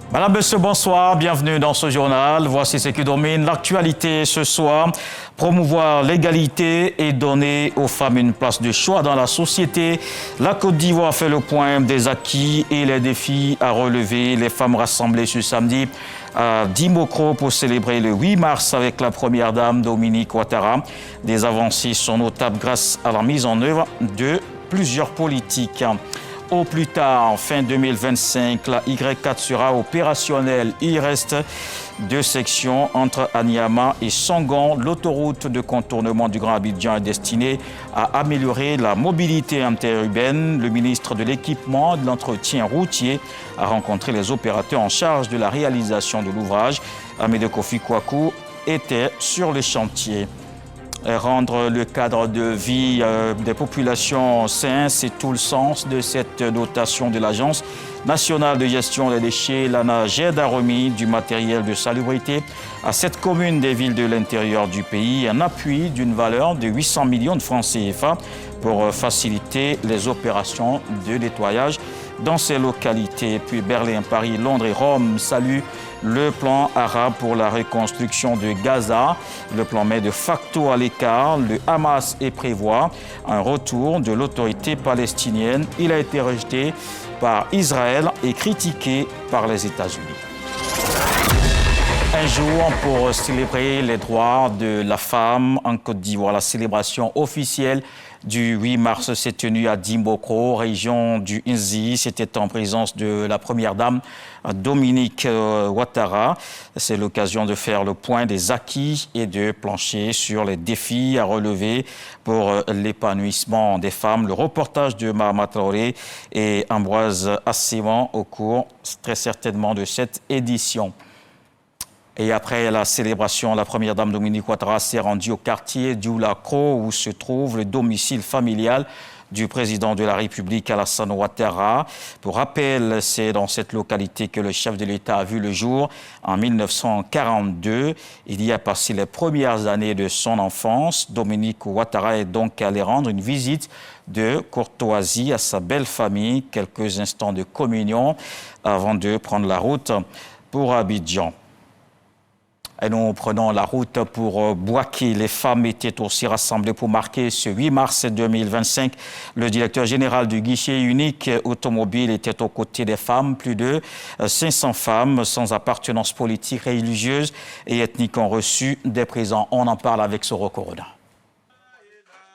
Madame, monsieur, bonsoir, bienvenue dans ce journal. Voici ce qui domine l'actualité ce soir. Promouvoir l'égalité et donner aux femmes une place de choix dans la société. La Côte d'Ivoire fait le point des acquis et les défis à relever. Les femmes rassemblées ce samedi à Dimokro pour célébrer le 8 mars avec la première dame Dominique Ouattara. Des avancées sont notables grâce à la mise en œuvre de plusieurs politiques. Au plus tard, fin 2025, la Y4 sera opérationnelle. Il reste 2 sections entre Anyama et Sangon. L'autoroute de contournement du Grand Abidjan est destinée à améliorer la mobilité interurbaine. Le ministre de l'Équipement et de l'Entretien routier a rencontré les opérateurs en charge de la réalisation de l'ouvrage. Amédée Kofi Kouakou était sur les chantiers. Rendre le cadre de vie des populations sain, c'est tout le sens de cette dotation de l'Agence nationale de gestion des déchets. L'ANAGED a remis du matériel de salubrité à 7 communes des villes de l'intérieur du pays, un appui d'une valeur de 800 millions de francs CFA pour faciliter les opérations de nettoyage dans ces localités. Puis Berlin, Paris, Londres et Rome saluent le plan arabe pour la reconstruction de Gaza. Le plan met de facto à l'écart le Hamas et prévoit un retour de l'autorité palestinienne. Il a été rejeté par Israël et critiqué par les États-Unis. Un jour pour célébrer les droits de la femme en Côte d'Ivoire. La célébration officielle du 8 mars s'est tenue à Dimokro, région du Nzi. C'était en présence de la première dame Dominique Ouattara. C'est l'occasion de faire le point des acquis et de plancher sur les défis à relever pour l'épanouissement des femmes. Le reportage de Mahama Traoré et Ambroise Asséman au cours très certainement de cette édition. Et après la célébration, la première dame Dominique Ouattara s'est rendue au quartier d'Oulakro où se trouve le domicile familial du président de la République, Alassane Ouattara. Pour rappel, c'est dans cette localité que le chef de l'État a vu le jour en 1942. Il y a passé les premières années de son enfance. Dominique Ouattara est donc allé rendre une visite de courtoisie à sa belle famille, quelques instants de communion avant de prendre la route pour Abidjan. Et nous prenons la route pour Bouaké. Les femmes étaient aussi rassemblées pour marquer ce 8 mars 2025. Le directeur général du guichet unique automobile était aux côtés des femmes. Plus de 500 femmes sans appartenance politique, religieuse et ethnique ont reçu des présents. On en parle avec Soro Corona.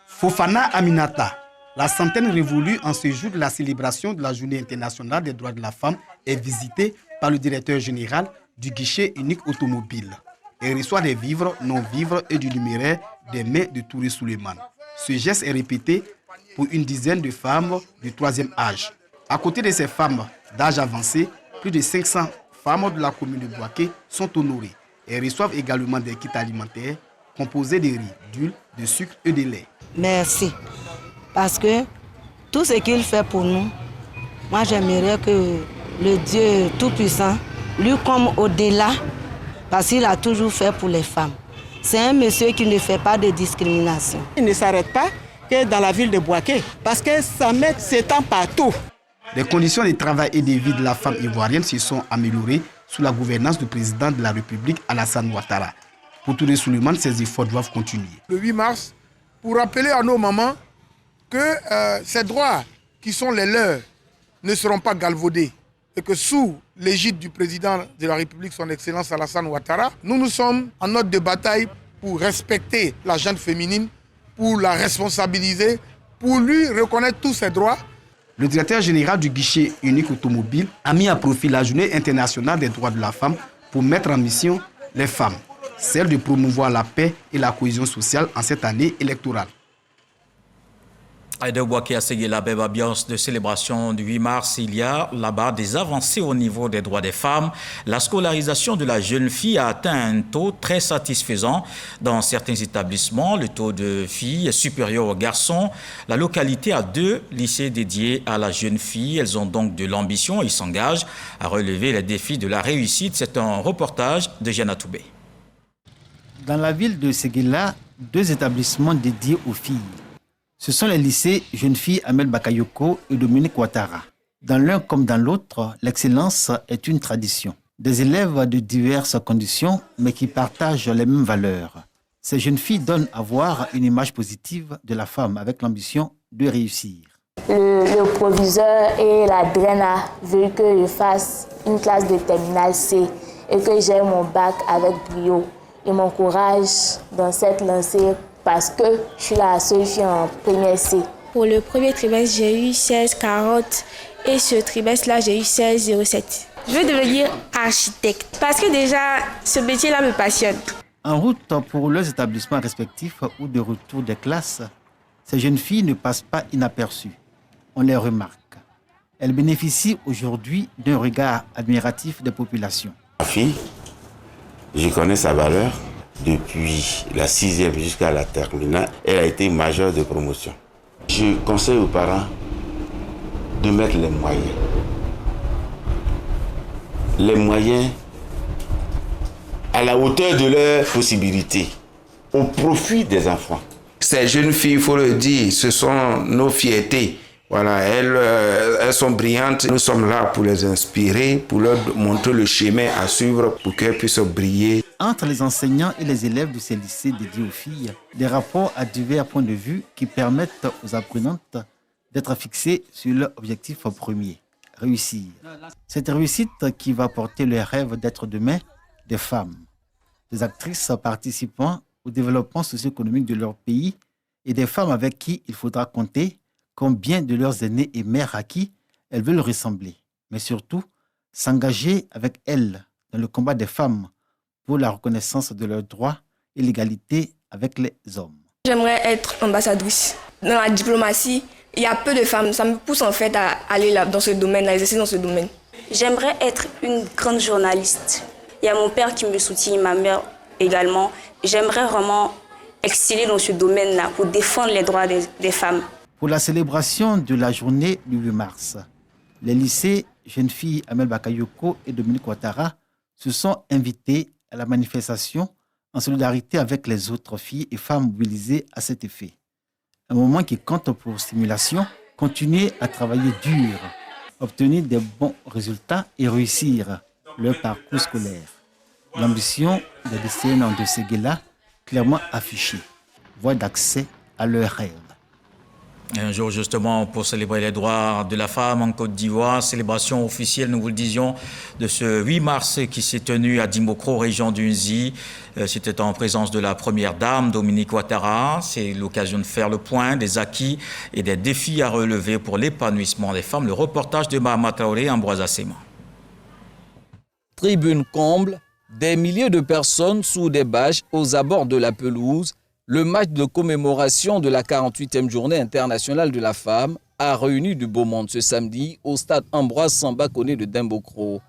Fofana Aminata, la centaine révolue en ce jour de la célébration de la Journée internationale des droits de la femme, est visitée par le directeur général du guichet unique automobile. Elle reçoit des vivres, non-vivres et du numéraire des mains de Touré Souleymane. Ce geste est répété pour une dizaine de femmes du 3e âge. À côté de ces femmes d'âge avancé, plus de 500 femmes de la commune de Bouaké sont honorées. Elles reçoivent également des kits alimentaires composés de riz, d'huile, de sucre et de lait. Merci. Parce que tout ce qu'il fait pour nous, moi j'aimerais que le Dieu Tout-Puissant, lui comme au-delà, parce qu'il a toujours fait pour les femmes. C'est un monsieur qui ne fait pas de discrimination. Il ne s'arrête pas que dans la ville de Bouaké, parce que sa main s'étend partout. Les conditions de travail et de vie de la femme ivoirienne se sont améliorées sous la gouvernance du président de la République, Alassane Ouattara. Pour Touré Souleymane, ces efforts doivent continuer. Le 8 mars, pour rappeler à nos mamans que ces droits qui sont les leurs ne seront pas galvaudés. Et que sous l'égide du président de la République, son Excellence Alassane Ouattara, nous sommes en ordre de bataille pour respecter la gente féminine, pour la responsabiliser, pour lui reconnaître tous ses droits. Le directeur général du guichet unique automobile a mis à profit la Journée internationale des droits de la femme pour mettre en mission les femmes, celle de promouvoir la paix et la cohésion sociale en cette année électorale. De Bouaké a segué la belle ambiance de célébration du 8 mars. Il y a là-bas des avancées au niveau des droits des femmes. La scolarisation de la jeune fille a atteint un taux très satisfaisant. Dans certains établissements, le taux de filles est supérieur aux garçons. La localité a 2 lycées dédiés à la jeune fille. Elles ont donc de l'ambition et s'engagent à relever les défis de la réussite. C'est un reportage de Jana Toubé. Dans la ville de Séguéla, 2 établissements dédiés aux filles. Ce sont les lycées Jeunes Filles Amel Bakayoko et Dominique Ouattara. Dans l'un comme dans l'autre, l'excellence est une tradition. Des élèves de diverses conditions, mais qui partagent les mêmes valeurs. Ces jeunes filles donnent à voir une image positive de la femme avec l'ambition de réussir. Le proviseur et la DRENA veulent que je fasse une classe de terminale C et que j'ai mon bac avec brio. Ils m'encouragent dans cette lancée parce que je suis la seule fille en première C. Pour le premier trimestre, j'ai eu 16,40 et ce trimestre-là, j'ai eu 16,07. Je veux devenir architecte parce que déjà, ce métier-là me passionne. En route pour leurs établissements respectifs ou de retour des classes, ces jeunes filles ne passent pas inaperçues. On les remarque. Elles bénéficient aujourd'hui d'un regard admiratif des populations. Ma fille, je connais sa valeur depuis la 6e jusqu'à la terminale. Elle a été majeure de promotion. Je conseille aux parents de mettre les moyens. Les moyens à la hauteur de leurs possibilités, au profit des enfants. Ces jeunes filles, il faut le dire, ce sont nos fiertés. Voilà, elles sont brillantes. Nous sommes là pour les inspirer, pour leur montrer le chemin à suivre pour qu'elles puissent briller. Entre les enseignants et les élèves de ces lycées dédiés aux filles, des rapports à divers points de vue qui permettent aux apprenantes d'être fixées sur leur objectif premier, réussir. Cette réussite qui va porter le rêve d'être demain des femmes, des actrices participant au développement socio-économique de leur pays et des femmes avec qui il faudra compter comme bien de leurs aînés et mères à qui elles veulent ressembler, mais surtout s'engager avec elles dans le combat des femmes pour la reconnaissance de leurs droits et l'égalité avec les hommes. J'aimerais être ambassadrice. Dans la diplomatie, il y a peu de femmes. Ça me pousse en fait à aller là, dans ce domaine, à exercer dans ce domaine. J'aimerais être une grande journaliste. Il y a mon père qui me soutient, ma mère également. J'aimerais vraiment exceller dans ce domaine-là pour défendre les droits des femmes. Pour la célébration de la journée du 8 mars, les lycées jeunes filles Amel Bakayoko et Dominique Ouattara se sont invités à la manifestation en solidarité avec les autres filles et femmes mobilisées à cet effet. Un moment qui compte pour stimulation, continuer à travailler dur, obtenir des bons résultats et réussir leur parcours scolaire. L'ambition des lycéennes de Séguéla, clairement affichée, voie d'accès à leurs rêves. Un jour justement pour célébrer les droits de la femme en Côte d'Ivoire, célébration officielle, nous vous le disions, de ce 8 mars qui s'est tenu à Dimokro, région d'Unzi. C'était en présence de la première dame, Dominique Ouattara. C'est l'occasion de faire le point des acquis et des défis à relever pour l'épanouissement des femmes. Le reportage de Mahama Traoré, Ambroise Assema. Tribune comble, des milliers de personnes sous des bâches aux abords de la pelouse. Le match de commémoration de la 48e journée internationale de la femme a réuni du beau monde ce samedi au stade Ambroise Samba Koné de Dimbokro.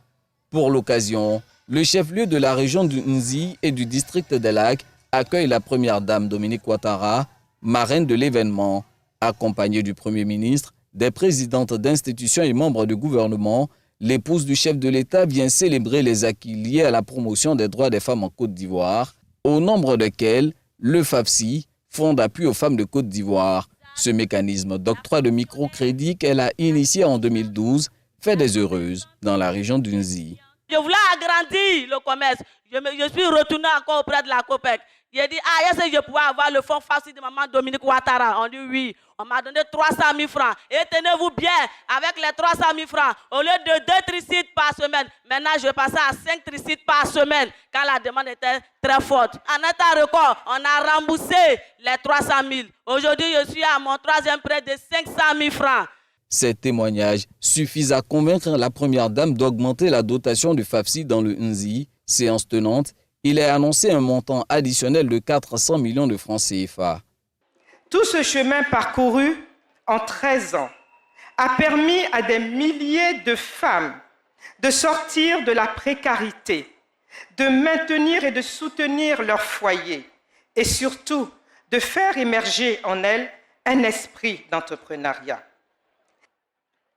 Pour l'occasion, le chef-lieu de la région du Nzi et du district des Lacs accueille la première dame Dominique Ouattara, marraine de l'événement, accompagnée du Premier ministre, des présidentes d'institutions et membres du gouvernement. L'épouse du chef de l'État vient célébrer les acquis liés à la promotion des droits des femmes en Côte d'Ivoire, au nombre desquels le FAFSI, Fonds d'appui aux femmes de Côte d'Ivoire. Ce mécanisme d'octroi de microcrédit qu'elle a initié en 2012 fait des heureuses dans la région d'Unzi. Je voulais agrandir le commerce. Je suis retourné encore auprès de la COPEC. J'ai dit, est-ce que je pouvais avoir le fonds FAFSI de maman Dominique Ouattara? On dit oui. On m'a donné 300 000 francs. Et tenez-vous bien, avec les 300 000 francs, au lieu de 2 tricites par semaine, maintenant je vais passer à 5 tricites par semaine, quand la demande était très forte. En état record, on a remboursé les 300 000. Aujourd'hui, je suis à mon 3e prêt de 500 000 francs. Ces témoignages suffisent à convaincre la première dame d'augmenter la dotation du FAFSI dans le Nzi. Séance tenante, il est annoncé un montant additionnel de 400 millions de francs CFA. Tout ce chemin parcouru en 13 ans a permis à des milliers de femmes de sortir de la précarité, de maintenir et de soutenir leur foyer et surtout de faire émerger en elles un esprit d'entrepreneuriat.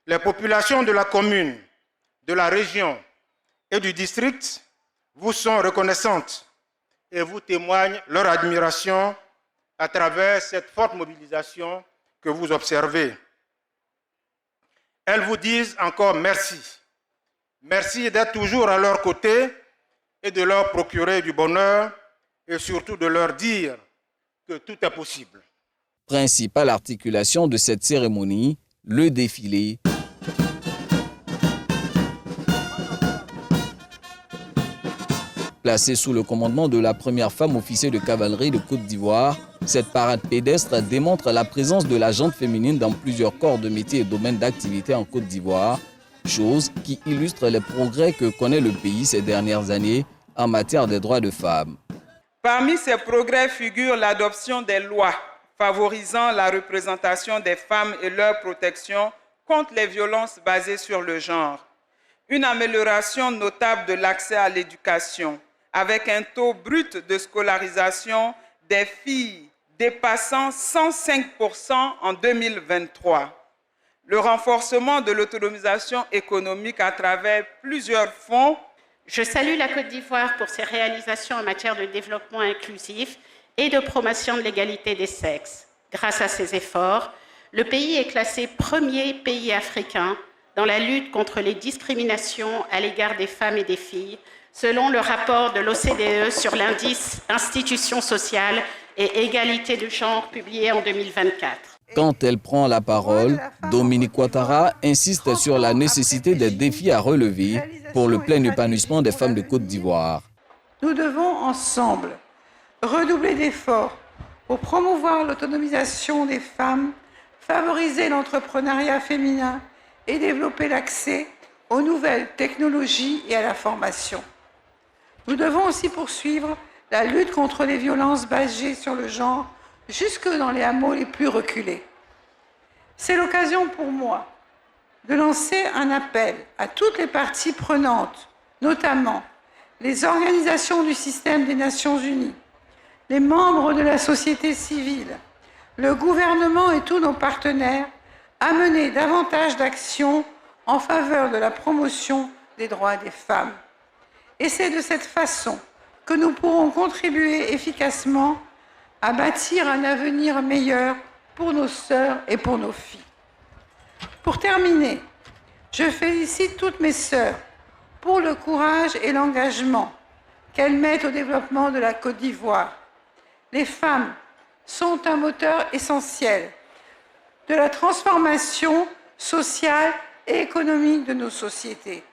Les populations de la commune, de la région et du district vous sont reconnaissantes et vous témoignent leur admiration à travers cette forte mobilisation que vous observez. Elles vous disent encore merci Merci d'être toujours à leur côté et de leur procurer du bonheur et surtout de leur dire que tout est possible. Principale articulation de cette cérémonie, le défilé. Placée sous le commandement de la première femme officier de cavalerie de Côte d'Ivoire, cette parade pédestre démontre la présence de la gente féminine dans plusieurs corps de métiers et domaines d'activité en Côte d'Ivoire, chose qui illustre les progrès que connaît le pays ces dernières années en matière des droits de femmes. Parmi ces progrès figure l'adoption des lois favorisant la représentation des femmes et leur protection contre les violences basées sur le genre. Une amélioration notable de l'accès à l'éducation, avec un taux brut de scolarisation des filles dépassant 105% en 2023. Le renforcement de l'autonomisation économique à travers plusieurs fonds. Je salue la Côte d'Ivoire pour ses réalisations en matière de développement inclusif et de promotion de l'égalité des sexes. Grâce à ces efforts, le pays est classé premier pays africain dans la lutte contre les discriminations à l'égard des femmes et des filles, selon le rapport de l'OCDE sur l'indice Institutions sociales et égalité de genre publié en 2024. Quand elle prend la parole, Dominique Ouattara insiste sur la nécessité des défis à relever pour le plein épanouissement des femmes de Côte d'Ivoire. Nous devons ensemble redoubler d'efforts pour promouvoir l'autonomisation des femmes, favoriser l'entrepreneuriat féminin et développer l'accès aux nouvelles technologies et à la formation. Nous devons aussi poursuivre la lutte contre les violences basées sur le genre jusque dans les hameaux les plus reculés. C'est l'occasion pour moi de lancer un appel à toutes les parties prenantes, notamment les organisations du système des Nations Unies, les membres de la société civile, le gouvernement et tous nos partenaires à mener davantage d'actions en faveur de la promotion des droits des femmes. Et c'est de cette façon que nous pourrons contribuer efficacement à bâtir un avenir meilleur pour nos sœurs et pour nos filles. Pour terminer, je félicite toutes mes sœurs pour le courage et l'engagement qu'elles mettent au développement de la Côte d'Ivoire. Les femmes sont un moteur essentiel de la transformation sociale et économique de nos sociétés.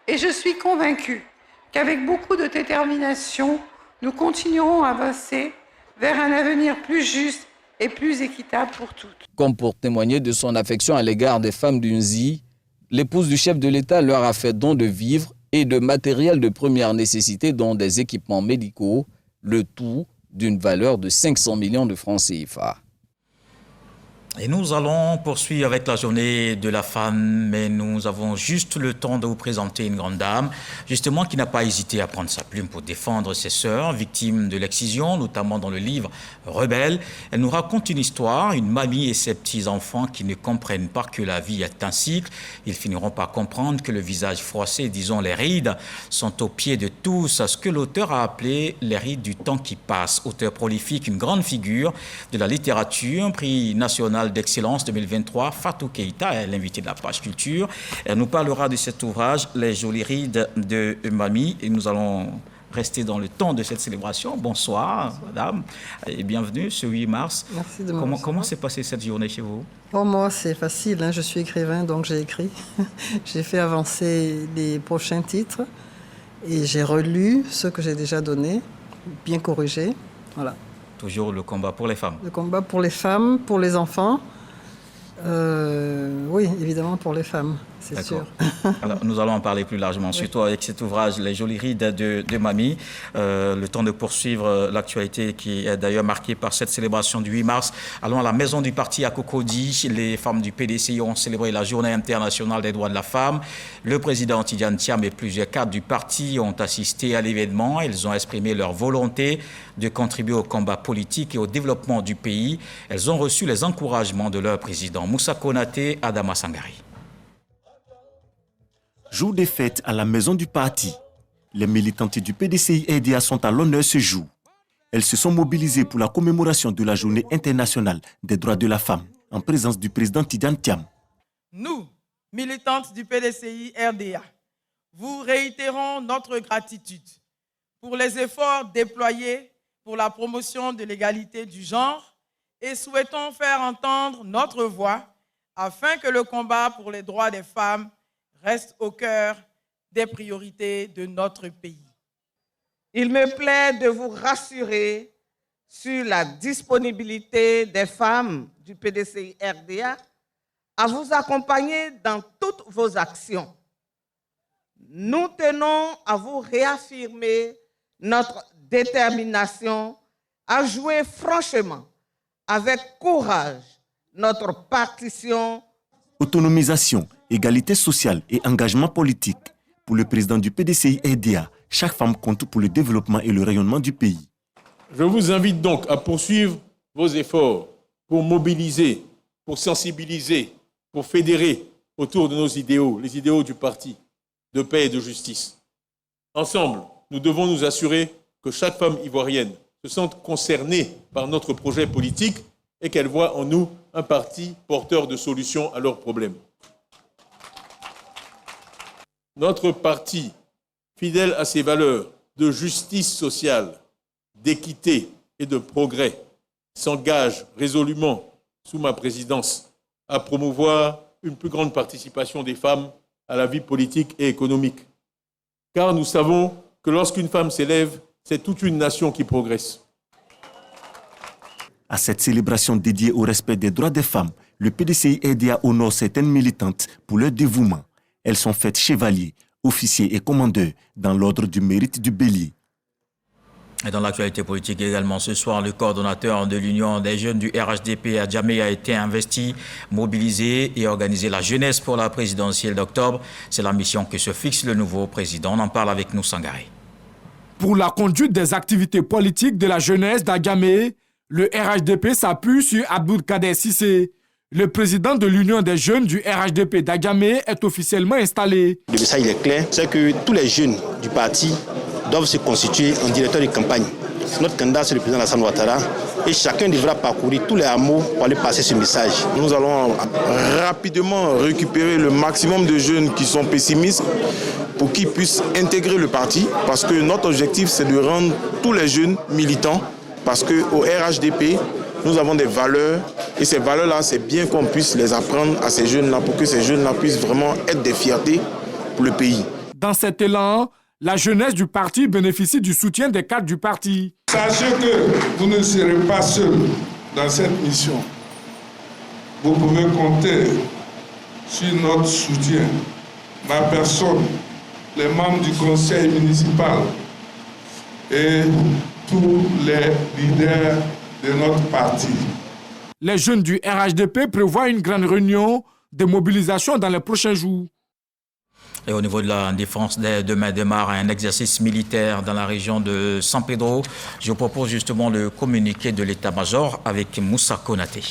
Et je suis convaincue qu'avec beaucoup de détermination, nous continuerons à avancer vers un avenir plus juste et plus équitable pour toutes. Comme pour témoigner de son affection à l'égard des femmes d'Unzi, l'épouse du chef de l'État leur a fait don de vivres et de matériel de première nécessité, dont des équipements médicaux, le tout d'une valeur de 500 millions de francs CFA. Et nous allons poursuivre avec la journée de la femme, mais nous avons juste le temps de vous présenter une grande dame, justement, qui n'a pas hésité à prendre sa plume pour défendre ses sœurs, victimes de l'excision, notamment dans le livre Rebelle. Elle nous raconte une histoire, une mamie et ses petits-enfants qui ne comprennent pas que la vie est un cycle. Ils finiront par comprendre que le visage froissé, disons les rides, sont au pied de tous, ce que l'auteur a appelé les rides du temps qui passe. Auteur prolifique, une grande figure de la littérature, prix national d'excellence 2023, Fatou Keïta est l'invité de la page culture. Elle nous parlera de cet ouvrage, Les jolies rides de Mamie, et nous allons rester dans le temps de cette célébration. Bonsoir, madame, et bienvenue ce 8 mars. Merci de Comment s'est passée cette journée chez vous? Pour moi, c'est facile, hein. Je suis écrivain, donc j'ai écrit. J'ai fait avancer les prochains titres et j'ai relu ceux que j'ai déjà donnés, bien corrigés. Voilà. Toujours le combat pour les femmes. Le combat pour les femmes, pour les enfants. Oui, évidemment pour les femmes, c'est sûr. Alors, nous allons en parler plus largement, surtout avec cet ouvrage, Les jolies rides de Mamie. Le temps de poursuivre l'actualité qui est d'ailleurs marquée par cette célébration du 8 mars. Allons à la maison du parti à Cocody. Les femmes du PDCI ont célébré la journée internationale des droits de la femme. Le président Tidjane Thiam et plusieurs cadres du parti ont assisté à l'événement. Ils ont exprimé leur volonté de contribuer au combat politique et au développement du pays. Elles ont reçu les encouragements de leur président, Moussa Konaté, Adama Sangari. Jour des fêtes à la maison du parti. Les militantes du PDCI-RDA sont à l'honneur ce jour. Elles se sont mobilisées pour la commémoration de la journée internationale des droits de la femme, en présence du président Tidjane Thiam. Nous, militantes du PDCI-RDA, vous réitérons notre gratitude pour les efforts déployés pour la promotion de l'égalité du genre et souhaitons faire entendre notre voix afin que le combat pour les droits des femmes reste au cœur des priorités de notre pays. Il me plaît de vous rassurer sur la disponibilité des femmes du PDCI-RDA à vous accompagner dans toutes vos actions. Nous tenons à vous réaffirmer notre détermination à jouer franchement, avec courage, notre partition. Autonomisation, égalité sociale et engagement politique. Pour le président du PDCI-RDA, chaque femme compte pour le développement et le rayonnement du pays. Je vous invite donc à poursuivre vos efforts pour mobiliser, pour sensibiliser, pour fédérer autour de nos idéaux, les idéaux du parti de paix et de justice. Ensemble, nous devons nous assurer que chaque femme ivoirienne se sente concernée par notre projet politique et qu'elle voit en nous un parti porteur de solutions à leurs problèmes. Notre parti, fidèle à ses valeurs de justice sociale, d'équité et de progrès, s'engage résolument, sous ma présidence, à promouvoir une plus grande participation des femmes à la vie politique et économique. Car nous savons que lorsqu'une femme s'élève, c'est toute une nation qui progresse. À cette célébration dédiée au respect des droits des femmes, le PDCI-RDA honore certaines militantes pour leur dévouement. Elles sont faites chevaliers, officiers et commandeurs dans l'ordre du mérite du bélier. Et dans l'actualité politique également, ce soir, le coordonnateur de l'Union des jeunes du RHDP à Djamé a été investi, mobilisé et organisé la jeunesse pour la présidentielle d'octobre. C'est la mission que se fixe le nouveau président. On en parle avec nous, Sangaré. Pour la conduite des activités politiques de la jeunesse d'Agamé, le RHDP s'appuie sur Abdoul Kader Sissé. Le président de l'Union des jeunes du RHDP d'Agamé est officiellement installé. Le message est clair, c'est que tous les jeunes du parti doivent se constituer en directeur de campagne. Notre candidat, c'est le président Alassane Ouattara, et chacun devra parcourir tous les hameaux pour aller passer ce message. Nous allons rapidement récupérer le maximum de jeunes qui sont pessimistes pour qu'ils puissent intégrer le parti, parce que notre objectif, c'est de rendre tous les jeunes militants, parce qu'au RHDP, nous avons des valeurs, et ces valeurs-là, c'est bien qu'on puisse les apprendre à ces jeunes-là, pour que ces jeunes-là puissent vraiment être des fiertés pour le pays. Dans cet élan, la jeunesse du parti bénéficie du soutien des cadres du parti. Sachez que vous ne serez pas seul dans cette mission. Vous pouvez compter sur notre soutien, ma personne, les membres du conseil municipal et tous les leaders de notre parti. Les jeunes du RHDP prévoient une grande réunion de mobilisation dans les prochains jours. Et au niveau de la défense, demain démarre un exercice militaire dans la région de San Pedro. Je propose justement le communiqué de l'état-major avec Moussa Konaté.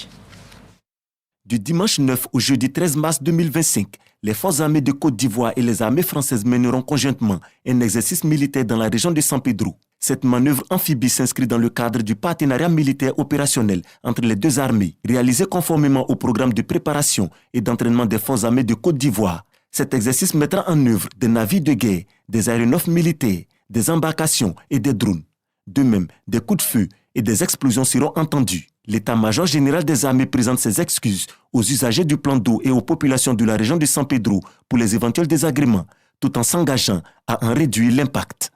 Du dimanche 9 au jeudi 13 mars 2025, les forces armées de Côte d'Ivoire et les armées françaises mèneront conjointement un exercice militaire dans la région de San Pedro. Cette manœuvre amphibie s'inscrit dans le cadre du partenariat militaire opérationnel entre les deux armées, réalisé conformément au programme de préparation et d'entraînement des forces armées de Côte d'Ivoire. Cet exercice mettra en œuvre des navires de guerre, des aéronefs militaires, des embarcations et des drones. De même, des coups de feu et des explosions seront entendus. L'état-major général des armées présente ses excuses aux usagers du plan d'eau et aux populations de la région de San Pedro pour les éventuels désagréments, tout en s'engageant à en réduire l'impact.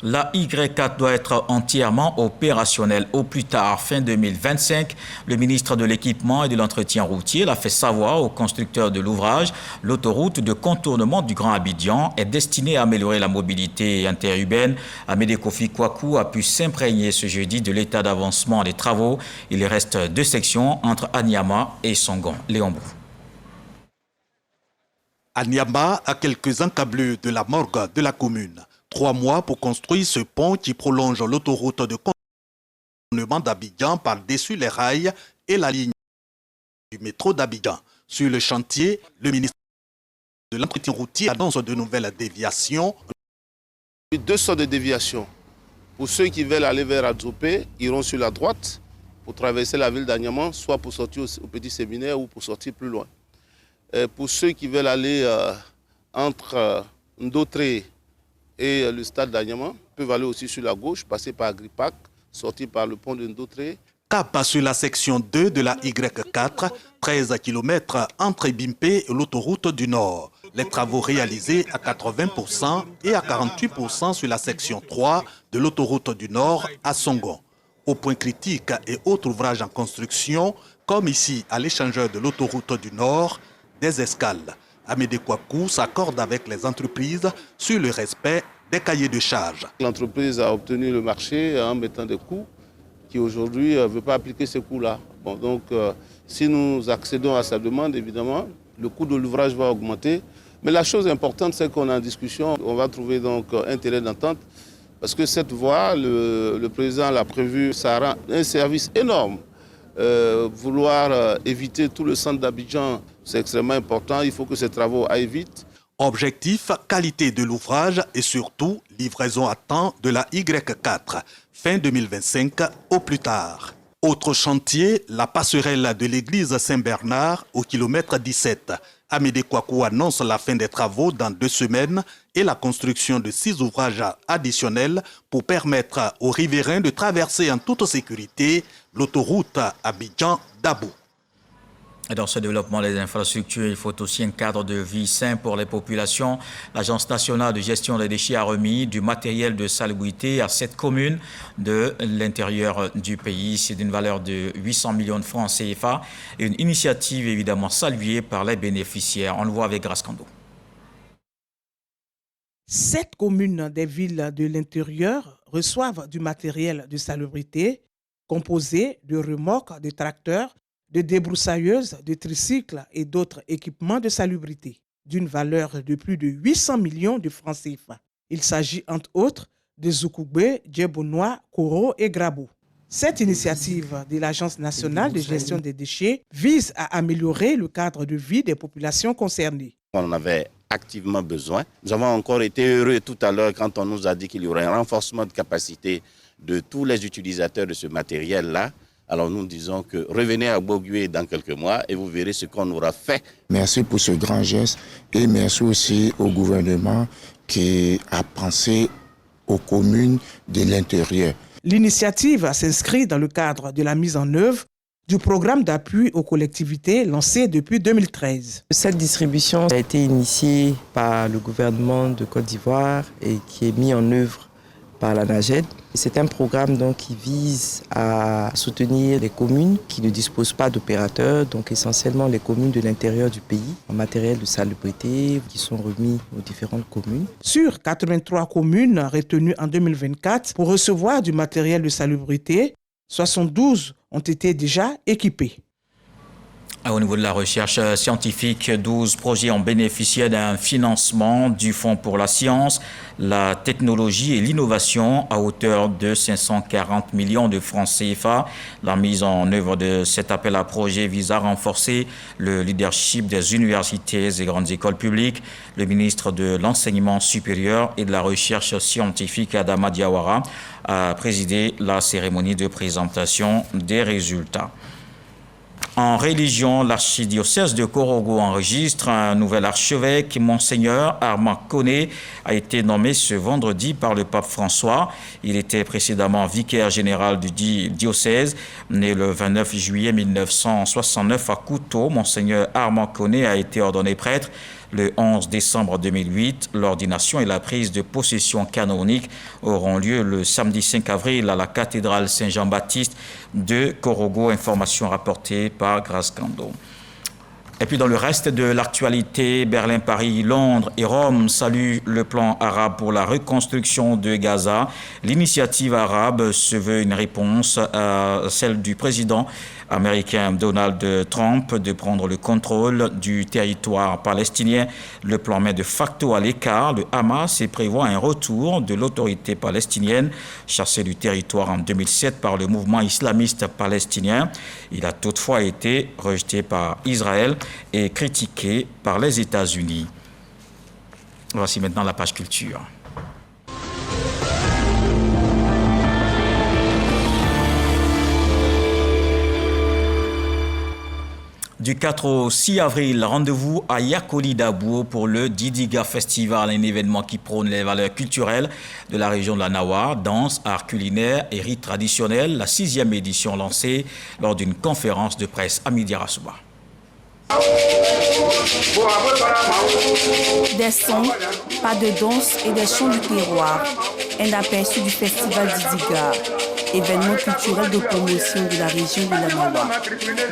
La Y4 doit être entièrement opérationnelle au plus tard fin 2025. Le ministre de l'Équipement et de l'Entretien routier l'a fait savoir aux constructeurs de l'ouvrage. L'autoroute de contournement du Grand Abidjan est destinée à améliorer la mobilité interurbaine. Amédée Kofi Kwaku a pu s'imprégner ce jeudi de l'état d'avancement des travaux. Il reste 2 sections entre Anyama et Songon. Léon Brou. Anyama, à quelques encablures de la morgue de la commune. 3 mois pour construire ce pont qui prolonge l'autoroute de contournement d'Abidjan par-dessus les rails et la ligne du métro d'Abidjan. Sur le chantier, le ministre de l'Entretien routier annonce de nouvelles déviations. 2 sortes de déviations. Pour ceux qui veulent aller vers Adzopé, iront sur la droite pour traverser la ville d'Anyama, soit pour sortir au petit séminaire ou pour sortir plus loin. Pour ceux qui veulent aller entre Ndotré et le stade d'Anyama peuvent aller aussi sur la gauche, passer par Agripac, sortir par le pont de Ndotré. Cap sur la section 2 de la Y4, 13 km entre Bimpé et l'autoroute du Nord. Les travaux réalisés à 80% et à 48% sur la section 3 de l'autoroute du Nord à Songon. Au point critique et autres ouvrages en construction, comme ici à l'échangeur de l'autoroute du Nord, des escales. Amédée Kouakou s'accorde avec les entreprises sur le respect des cahiers de charges. L'entreprise a obtenu le marché en mettant des coûts qui aujourd'hui ne veut pas appliquer ces coûts-là. Bon, donc, si nous accédons à sa demande, évidemment, le coût de l'ouvrage va augmenter. Mais la chose importante, c'est qu'on est en discussion. On va trouver donc un terrain d'entente. Parce que cette voie, le président l'a prévu, ça rend un service énorme. Vouloir éviter tout le centre d'Abidjan, c'est extrêmement important. Il faut que ces travaux aillent vite. Objectif, qualité de l'ouvrage et surtout livraison à temps de la Y4, fin 2025 au plus tard. Autre chantier, la passerelle de l'église Saint-Bernard au kilomètre 17. Amédée Kouakou annonce la fin des travaux dans 2 semaines et la construction de 6 ouvrages additionnels pour permettre aux riverains de traverser en toute sécurité l'autoroute Abidjan-Dabo. Dans ce développement des infrastructures, il faut aussi un cadre de vie sain pour les populations. L'Agence nationale de gestion des déchets a remis du matériel de salubrité à 7 communes de l'intérieur du pays. C'est d'une valeur de 800 millions de francs CFA. Une initiative évidemment saluée par les bénéficiaires. On le voit avec Grace Kando. 7 communes des villes de l'intérieur reçoivent du matériel de salubrité composé de remorques, de tracteurs, de débroussailleuses, de tricycles et d'autres équipements de salubrité, d'une valeur de plus de 800 millions de francs CFA. Il s'agit entre autres de Zoukoubé, Djebonois, Koro et Grabo. Cette initiative de l'Agence nationale de gestion des déchets vise à améliorer le cadre de vie des populations concernées. On en avait activement besoin. Nous avons encore été heureux tout à l'heure quand on nous a dit qu'il y aurait un renforcement de capacité de tous les utilisateurs de ce matériel-là. Alors nous disons que revenez à Bogué dans quelques mois et vous verrez ce qu'on aura fait. Merci pour ce grand geste et merci aussi au gouvernement qui a pensé aux communes de l'intérieur. L'initiative s'inscrit dans le cadre de la mise en œuvre du programme d'appui aux collectivités lancé depuis 2013. Cette distribution a été initiée par le gouvernement de Côte d'Ivoire et qui est mis en œuvre par la NAGED. C'est un programme donc, qui vise à soutenir les communes qui ne disposent pas d'opérateurs, donc essentiellement les communes de l'intérieur du pays, en matériel de salubrité qui sont remis aux différentes communes. Sur 83 communes retenues en 2024 pour recevoir du matériel de salubrité, 72 ont été déjà équipés. Au niveau de la recherche scientifique, 12 projets ont bénéficié d'un financement du Fonds pour la science, la technologie et l'innovation à hauteur de 540 millions de francs CFA. La mise en œuvre de cet appel à projet vise à renforcer le leadership des universités et grandes écoles publiques. Le ministre de l'Enseignement supérieur et de la Recherche scientifique, Adama Diawara, a présidé la cérémonie de présentation des résultats. En religion, l'archidiocèse de Korogo enregistre un nouvel archevêque. Monseigneur Armand Koné a été nommé ce vendredi par le pape François. Il était précédemment vicaire général du diocèse. Né le 29 juillet 1969 à Kouto, Monseigneur Armand Koné a été ordonné prêtre le 11 décembre 2008. L'ordination et la prise de possession canonique auront lieu le samedi 5 avril à la cathédrale Saint-Jean-Baptiste de Korogo. Information rapportée par Grace Kando. Et puis dans le reste de l'actualité, Berlin, Paris, Londres et Rome saluent le plan arabe pour la reconstruction de Gaza. L'initiative arabe se veut une réponse à celle du président américain Donald Trump de prendre le contrôle du territoire palestinien. Le plan met de facto à l'écart le Hamas et prévoit un retour de l'autorité palestinienne chassée du territoire en 2007 par le mouvement islamiste palestinien. Il a toutefois été rejeté par Israël et critiqué par les États-Unis. Voici maintenant la page culture. Du 4 au 6 avril, rendez-vous à Yakoli Dabo pour le Didiga Festival, un événement qui prône les valeurs culturelles de la région de la Nawa, danse, art culinaire et rites traditionnels. La 6e édition lancée lors d'une conférence de presse à Midi Arasuba. Des sons, pas de danse et des chants du terroir. Un aperçu du festival Didiga, événement culturel de promotion de la région de la Nawa.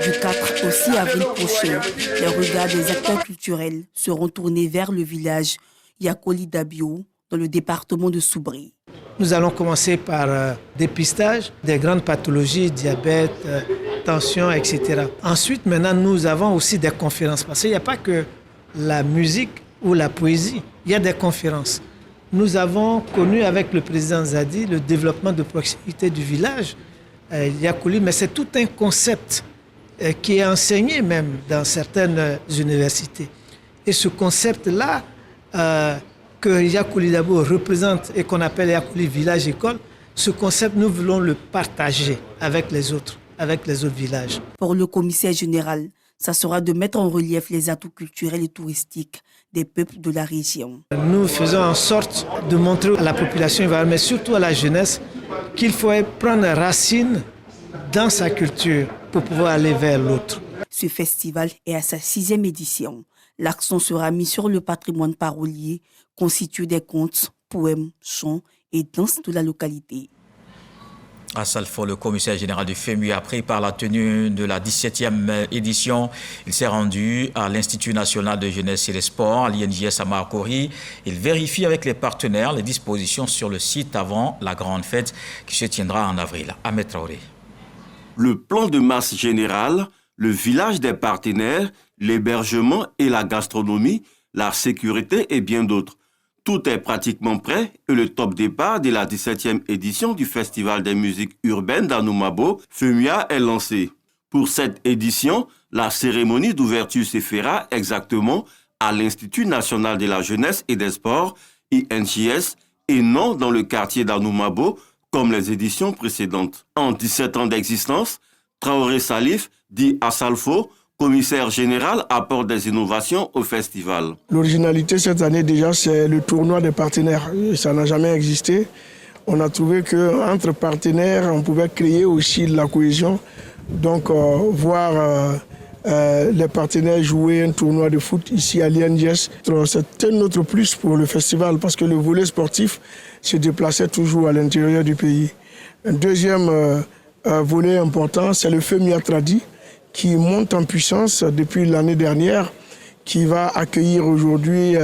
Du 4 au 6 avril prochain, les regards des acteurs culturels seront tournés vers le village Yakoli Dabio dans le département de Soubri. Nous allons commencer par dépistage des grandes pathologies, diabète, tension, etc. Ensuite, maintenant, nous avons aussi des conférences parce qu'il n'y a pas que la musique ou la poésie, il y a des conférences. Nous avons connu avec le président Zadi le développement de proximité du village Yakoli, mais c'est tout un concept qui est enseigné même dans certaines universités. Et ce concept-là, que Yakoli Dabo représente et qu'on appelle Yakoli Village-École, ce concept, nous voulons le partager avec les autres villages. Pour le commissaire général, ça sera de mettre en relief les atouts culturels et touristiques des peuples de la région. Nous faisons en sorte de montrer à la population, mais surtout à la jeunesse, qu'il faut prendre racine dans sa culture pour pouvoir aller vers l'autre. Ce festival est à sa 6e édition. L'accent sera mis sur le patrimoine parolier, constitué des contes, poèmes, chants et danses de la localité. À Salfo, le commissaire général du FEMU a pris par la tenue de la 17e édition. Il s'est rendu à l'Institut national de jeunesse et des sports, à l'INJS à Makori. Il vérifie avec les partenaires les dispositions sur le site avant la grande fête qui se tiendra en avril. Ahmed Traoré. Le plan de masse général, le village des partenaires, l'hébergement et la gastronomie, la sécurité et bien d'autres. Tout est pratiquement prêt et le top départ de la 17e édition du Festival des musiques urbaines d'Anoumabo, FEMUA, est lancé. Pour cette édition, la cérémonie d'ouverture se fera exactement à l'Institut national de la jeunesse et des sports, INJS, et non dans le quartier d'Anoumabo, comme les éditions précédentes. En 17 ans d'existence, Traoré Salif, dit à Salfo, commissaire général, apporte des innovations au festival. L'originalité cette année déjà, c'est le tournoi des partenaires. Ça n'a jamais existé. On a trouvé qu'entre partenaires, on pouvait créer aussi de la cohésion. Donc voir les partenaires jouer un tournoi de foot ici à l'INJS, c'est un autre plus pour le festival parce que le volet sportif se déplaçait toujours à l'intérieur du pays. Un deuxième volet important, c'est le FEMUA Tradi, qui monte en puissance depuis l'année dernière, qui va accueillir aujourd'hui,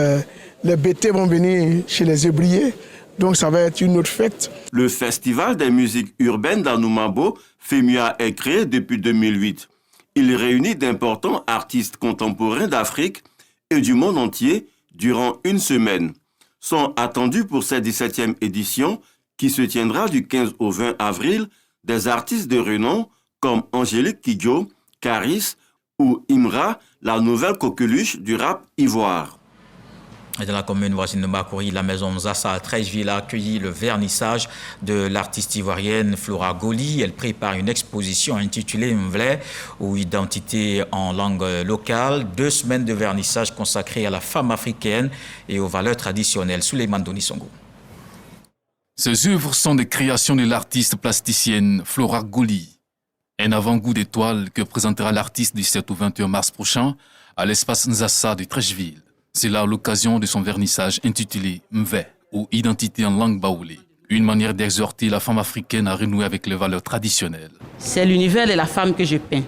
les BT vont venir chez les ébriers, donc ça va être une autre fête. Le Festival des musiques urbaines d'Anoumabo, FEMUA, est créé depuis 2008. Il réunit d'importants artistes contemporains d'Afrique et du monde entier durant une semaine. Sont attendus pour cette 17e édition, qui se tiendra du 15 au 20 avril, des artistes de renom comme Angélique Kidjo, Caris ou Imra, la nouvelle coqueluche du rap ivoire. Et dans la commune voisine de Makori, la maison Zassa à Trècheville a accueilli le vernissage de l'artiste ivoirienne Flora Goli. Elle prépare une exposition intitulée Mvlé ou identité en langue locale. 2 semaines de vernissage consacrées à la femme africaine et aux valeurs traditionnelles. Souleymane Donisongo. Ces œuvres sont des créations de l'artiste plasticienne Flora Goli. Un avant-goût d'étoile que présentera l'artiste du 7 au 21 mars prochain à l'espace Nzassa de Trècheville. C'est là l'occasion de son vernissage intitulé Mvé ou identité en langue baoulé. Une manière d'exhorter la femme africaine à renouer avec les valeurs traditionnelles. C'est l'univers de la femme que je peins.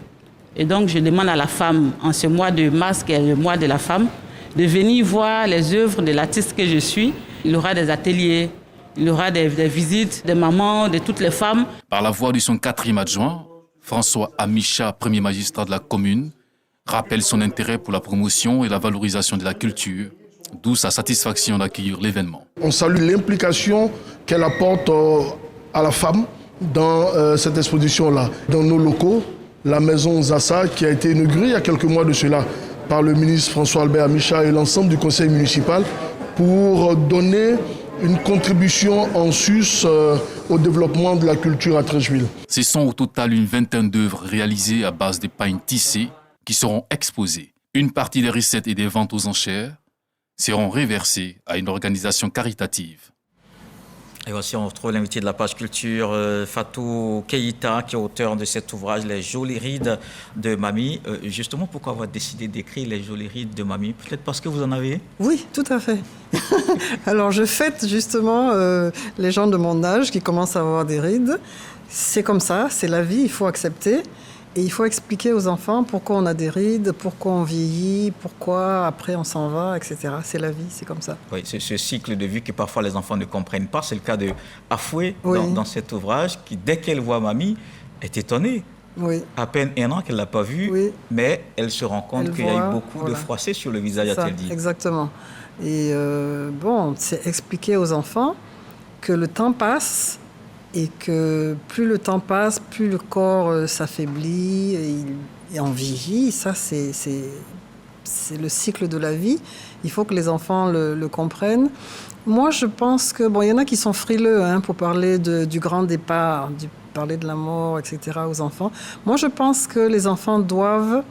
Et donc je demande à la femme, en ce mois de mars qui est le mois de la femme, de venir voir les œuvres de l'artiste que je suis. Il y aura des ateliers, il y aura des visites des mamans, de toutes les femmes. Par la voix de son 4e adjoint, François Amicha, premier magistrat de la commune, rappelle son intérêt pour la promotion et la valorisation de la culture, d'où sa satisfaction d'accueillir l'événement. On salue l'implication qu'elle apporte à la femme dans cette exposition-là. Dans nos locaux, la maison Zassa, qui a été inaugurée il y a quelques mois de cela par le ministre François-Albert Amicha et l'ensemble du conseil municipal pour donner une contribution en sus au développement de la culture à Trècheville. Ce sont au total une vingtaine d'œuvres réalisées à base de pain tissé, qui seront exposées. Une partie des recettes et des ventes aux enchères seront reversées à une organisation caritative. Et voici, on retrouve l'invité de la page culture, Fatou Keïta, qui est auteur de cet ouvrage, Les jolies rides de Mamie. Justement, pourquoi avoir décidé d'écrire Les jolies rides de Mamie? Peut-être parce que vous en avez? Oui, tout à fait. Alors, je fête justement les gens de mon âge qui commencent à avoir des rides. C'est comme ça, c'est la vie, il faut accepter. Et il faut expliquer aux enfants pourquoi on a des rides, pourquoi on vieillit, pourquoi après on s'en va, etc. C'est la vie, c'est comme ça. Oui, c'est ce cycle de vie que parfois les enfants ne comprennent pas. C'est le cas de Afoué Oui. dans cet ouvrage qui, dès qu'elle voit Mamie, est étonnée. Oui. À peine 1 an qu'elle ne l'a pas vue, mais elle se rend compte qu'il y a eu beaucoup de froissés sur le visage, a-t-elle dit. Exactement. Et bon, c'est expliquer aux enfants que le temps passe et que plus le temps passe, plus le corps s'affaiblit et on vieillit. Ça, c'est le cycle de la vie. Il faut que les enfants le comprennent. Moi, je pense que, bon, il y en a qui sont frileux pour parler du grand départ, parler de la mort, etc. aux enfants. Moi, je pense que les enfants doivent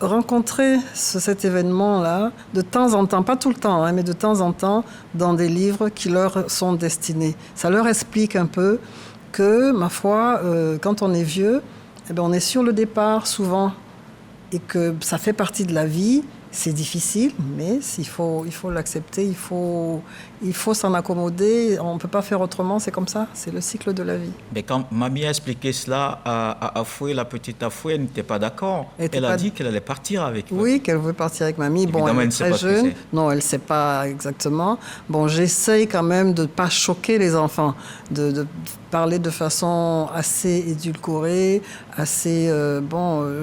rencontrer cet événement-là de temps en temps, pas tout le temps, mais de temps en temps, dans des livres qui leur sont destinés. Ça leur explique un peu que, ma foi, quand on est vieux, eh bien, on est sur le départ souvent et que ça fait partie de la vie. C'est difficile, mais il faut l'accepter, il faut s'en accommoder. On ne peut pas faire autrement, c'est comme ça, c'est le cycle de la vie. Mais quand Mamie a expliqué cela à Afoué, la petite Afoué, elle n'était pas d'accord. Elle a dit qu'elle allait partir avec Mamie. Oui, qu'elle veut partir avec Mamie. Évidemment, bon, elle est ne sait très pas ce que jeune. c'est. Non, elle ne sait pas exactement. Bon, j'essaye quand même de ne pas choquer les enfants, de parler de façon assez édulcorée, assez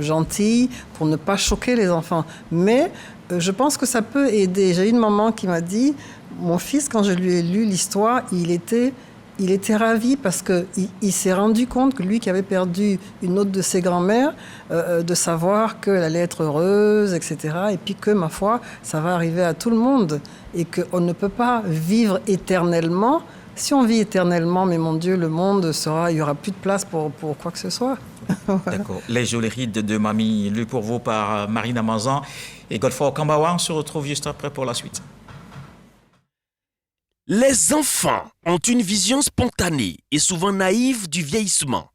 gentille, pour ne pas choquer les enfants. Mais je pense que ça peut aider. J'ai une maman qui m'a dit, mon fils, quand je lui ai lu l'histoire, il était ravi parce qu'il s'est rendu compte que lui qui avait perdu une autre de ses grand-mères, de savoir qu'elle allait être heureuse, etc. Et puis que, ma foi, ça va arriver à tout le monde et qu'on ne peut pas vivre éternellement. Si on vit éternellement, mais mon Dieu, le monde il n'y aura plus de place pour quoi que ce soit. Voilà. D'accord. Les jolies rides de Mamie, lues pour vous par Marina Manzan et Godefroy Okambawa. On se retrouve juste après pour la suite. Les enfants ont une vision spontanée et souvent naïve du vieillissement.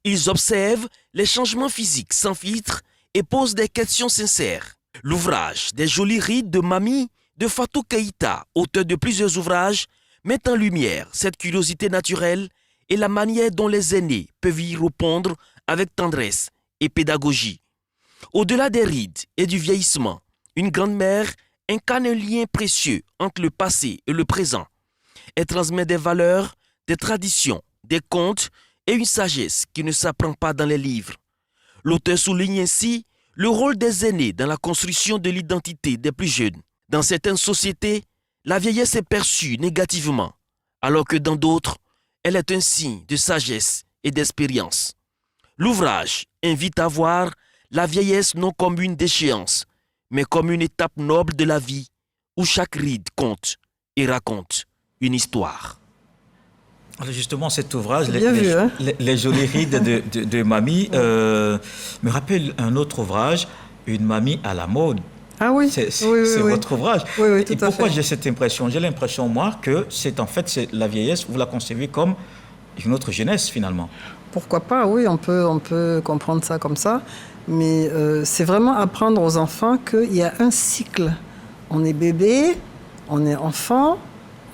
Ils observent les changements physiques sans filtre et posent des questions sincères. L'ouvrage des jolies rides de Mamie de Fatou Keïta, auteur de plusieurs ouvrages, met en lumière cette curiosité naturelle et la manière dont les aînés peuvent y répondre avec tendresse et pédagogie. Au-delà des rides et du vieillissement, une grand-mère incarne un lien précieux entre le passé et le présent. Elle transmet des valeurs, des traditions, des contes et une sagesse qui ne s'apprend pas dans les livres. L'auteur souligne ainsi le rôle des aînés dans la construction de l'identité des plus jeunes. Dans certaines sociétés, la vieillesse est perçue négativement, alors que dans d'autres, elle est un signe de sagesse et d'expérience. L'ouvrage invite à voir la vieillesse non comme une déchéance, mais comme une étape noble de la vie où chaque ride compte et raconte une histoire. Alors justement, cet ouvrage, les jolies rides de Mamie, me rappelle un autre ouvrage, Une Mamie à la mode. Ah oui, c'est oui. votre ouvrage. Oui, tout et pourquoi à fait. j'ai cette impression? J'ai l'impression, moi, que c'est la vieillesse, vous la concevez comme une autre jeunesse, finalement. Pourquoi pas, oui, on peut comprendre ça comme ça. Mais c'est vraiment apprendre aux enfants qu'il y a un cycle. On est bébé, on est enfant,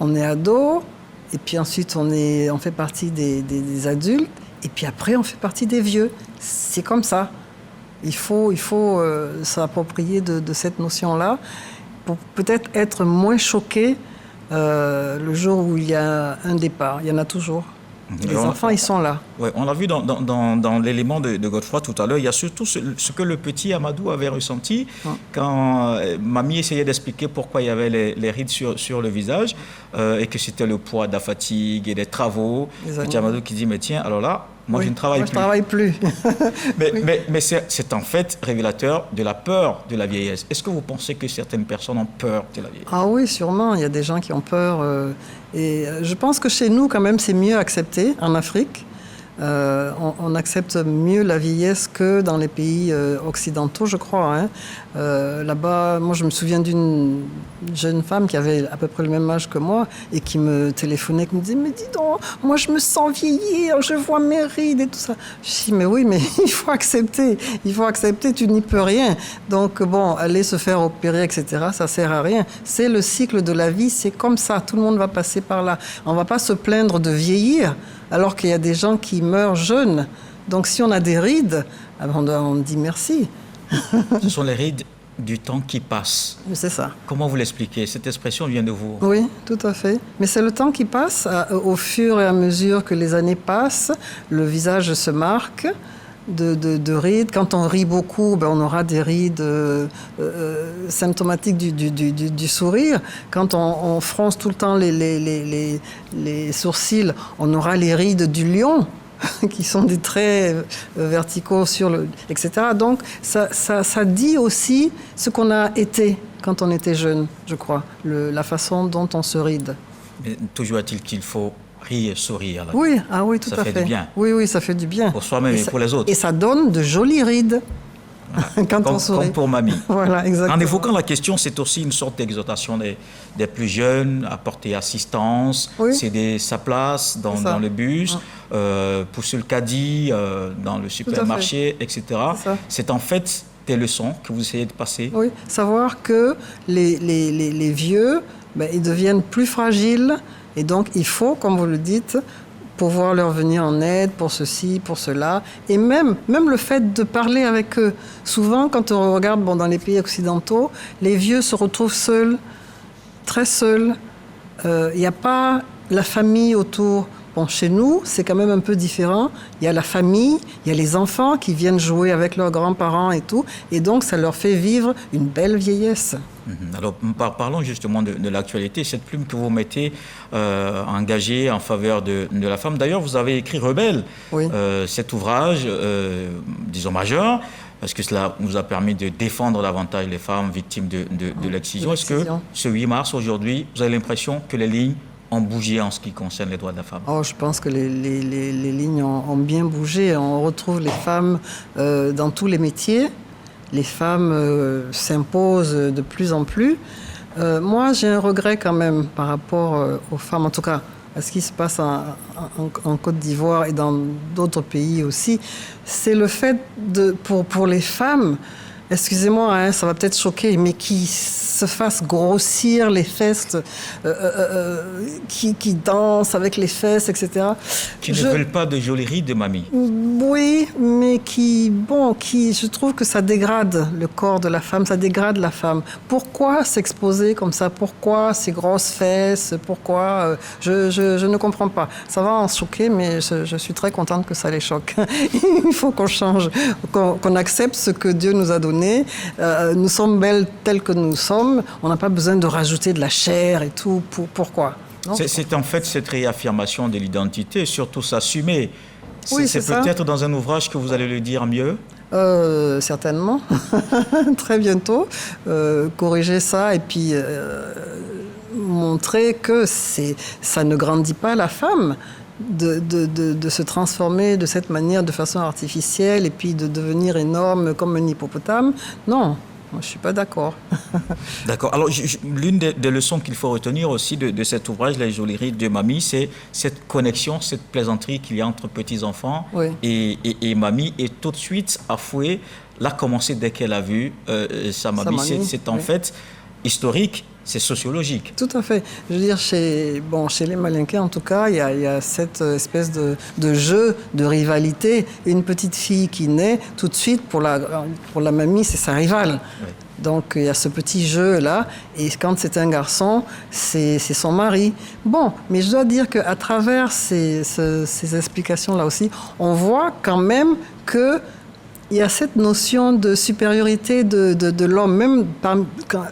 on est ado, et puis ensuite on fait partie des adultes, et puis après on fait partie des vieux. C'est comme ça. Il faut s'approprier de cette notion-là pour peut-être être moins choqué le jour où il y a un départ. Il y en a toujours. Les enfants, ils sont là. Ouais, on l'a vu dans l'élément de Godefroy tout à l'heure. Il y a surtout ce que le petit Amadou avait ressenti quand Mamie essayait d'expliquer pourquoi il y avait les rides sur le visage et que c'était le poids de la fatigue et des travaux. Petit Amadou qui dit, mais tiens, alors là, moi je ne travaille plus. Mais c'est en fait révélateur de la peur de la vieillesse. Est-ce que vous pensez que certaines personnes ont peur de la vieillesse? Ah oui, sûrement. Il y a des gens qui ont peur. Et je pense que chez nous, quand même, c'est mieux accepté en Afrique. On accepte mieux la vieillesse que dans les pays occidentaux, je crois. Hein. Là-bas, moi, je me souviens d'une jeune femme qui avait à peu près le même âge que moi et qui me téléphonait, qui me disait « Mais dis donc, moi, je me sens vieillir, je vois mes rides et tout ça. » Je dis « Mais oui, mais il faut accepter, tu n'y peux rien. » Donc, bon, aller se faire opérer, etc., ça sert à rien. C'est le cycle de la vie, c'est comme ça, tout le monde va passer par là. On ne va pas se plaindre de vieillir, alors qu'il y a des gens qui meurent jeunes. Donc, si on a des rides, on dit merci. Ce sont les rides du temps qui passe. C'est ça. Comment vous l'expliquez? Cette expression vient de vous. Oui, tout à fait. Mais c'est le temps qui passe. Au fur et à mesure que les années passent, le visage se marque de rides. Quand on rit beaucoup, on aura des rides symptomatiques du sourire. Quand on fronce tout le temps les sourcils, on aura les rides du lion qui sont des traits verticaux etc. Donc, ça dit aussi ce qu'on a été quand on était jeune, je crois, la façon dont on se ride. Mais toujours est-il qu'il faut rire et sourire. Là. Oui, tout à fait. Ça fait du bien. Oui, ça fait du bien. Pour soi-même et pour les autres. Et ça donne de jolies rides. Voilà. On sourit. Comme pour mamie. Voilà, exactement. En évoquant la question, c'est aussi une sorte d'exhortation des plus jeunes, apporter assistance, céder sa place dans le bus, pousser le caddie dans le supermarché, etc. C'est en fait des leçons que vous essayez de passer. Oui, savoir que les vieux, ils deviennent plus fragiles et donc il faut, comme vous le dites, pouvoir leur venir en aide pour ceci, pour cela. Et même le fait de parler avec eux. Souvent, quand on regarde dans les pays occidentaux, les vieux se retrouvent seuls, très seuls. Il n'y a pas la famille autour. Bon, chez nous, c'est quand même un peu différent. Il y a la famille, il y a les enfants qui viennent jouer avec leurs grands-parents et tout. Et donc, ça leur fait vivre une belle vieillesse. Alors, parlons justement de l'actualité. Cette plume que vous mettez engagée en faveur de la femme. D'ailleurs, vous avez écrit Rebelle, cet ouvrage, disons majeur, parce que cela vous a permis de défendre davantage les femmes victimes de l'excision. Est-ce que ce 8 mars, aujourd'hui, vous avez l'impression que les lignes ont bougé en ce qui concerne les droits de la femme? Je pense que les lignes ont bien bougé. On retrouve les femmes dans tous les métiers. Les femmes s'imposent de plus en plus. Moi, j'ai un regret quand même par rapport aux femmes, en tout cas à ce qui se passe en Côte d'Ivoire et dans d'autres pays aussi. C'est le fait pour les femmes, excusez-moi, ça va peut-être choquer, mais qui se fassent grossir les fesses, qui dansent avec les fesses, etc. Qui ne veulent pas de jolies rides de mamie. Oui, mais je trouve que ça dégrade le corps de la femme, ça dégrade la femme. Pourquoi s'exposer comme ça? Pourquoi ces grosses fesses? Pourquoi je ne comprends pas. Ça va en choquer, mais je suis très contente que ça les choque. Il faut qu'on change, qu'on accepte ce que Dieu nous a donné. Nous sommes belles telles que nous sommes. On n'a pas besoin de rajouter de la chair et tout. Pourquoi? C'est en fait cette réaffirmation de l'identité, surtout s'assumer. Oui, c'est peut-être dans un ouvrage que vous allez le dire mieux. Certainement. Très bientôt. Corriger ça et puis montrer que ça ne grandit pas la femme. De se transformer de cette manière de façon artificielle et puis de devenir énorme comme un hippopotame. Non, moi, je ne suis pas d'accord. D'accord. Alors, l'une des leçons qu'il faut retenir aussi de cet ouvrage, Les jolies rides de mamie, c'est cette connexion, cette plaisanterie qu'il y a entre petits-enfants et mamie. Et tout de suite, Afoué l'a commencé dès qu'elle a vu sa mamie. C'est en fait historique. C'est sociologique. Tout à fait. Je veux dire, chez les Malinqués, en tout cas, il y a cette espèce de jeu, de rivalité. Une petite fille qui naît, tout de suite, pour la mamie, c'est sa rivale. Oui. Donc, il y a ce petit jeu-là. Et quand c'est un garçon, c'est son mari. Bon, mais je dois dire qu'à travers ces explications-là aussi, on voit quand même que il y a cette notion de supériorité de l'homme. Même quand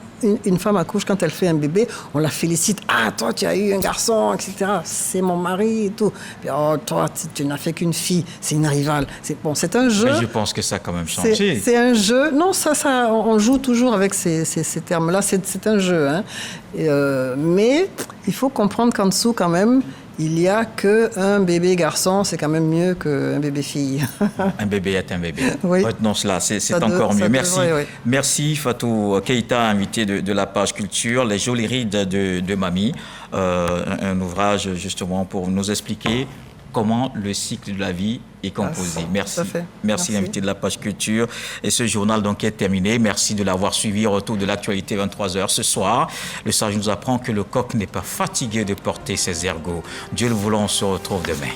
une femme accouche, quand elle fait un bébé, on la félicite. « Ah, toi, tu as eu un garçon, etc. C'est mon mari et tout. Puis, oh, toi, tu n'as fait qu'une fille. C'est une rivale. » C'est un jeu. Mais je pense que ça a quand même changé. C'est un jeu. Non, on joue toujours avec ces termes-là. C'est un jeu. Hein. Mais il faut comprendre qu'en dessous, quand même, il y a qu'un bébé garçon, c'est quand même mieux qu'un bébé fille. Un bébé est un bébé. Oui. Retenons cela, c'est encore mieux. Merci. Oui. Merci Fatou Keïta, invité de la page culture, Les jolies rides de Mamie, un ouvrage justement pour nous expliquer comment le cycle de la vie est composé. Merci. Merci l'invité de la page culture. Et ce journal donc est terminé. Merci de l'avoir suivi. Retour de l'actualité 23h ce soir. Le sage nous apprend que le coq n'est pas fatigué de porter ses ergots. Dieu le voulant, on se retrouve demain.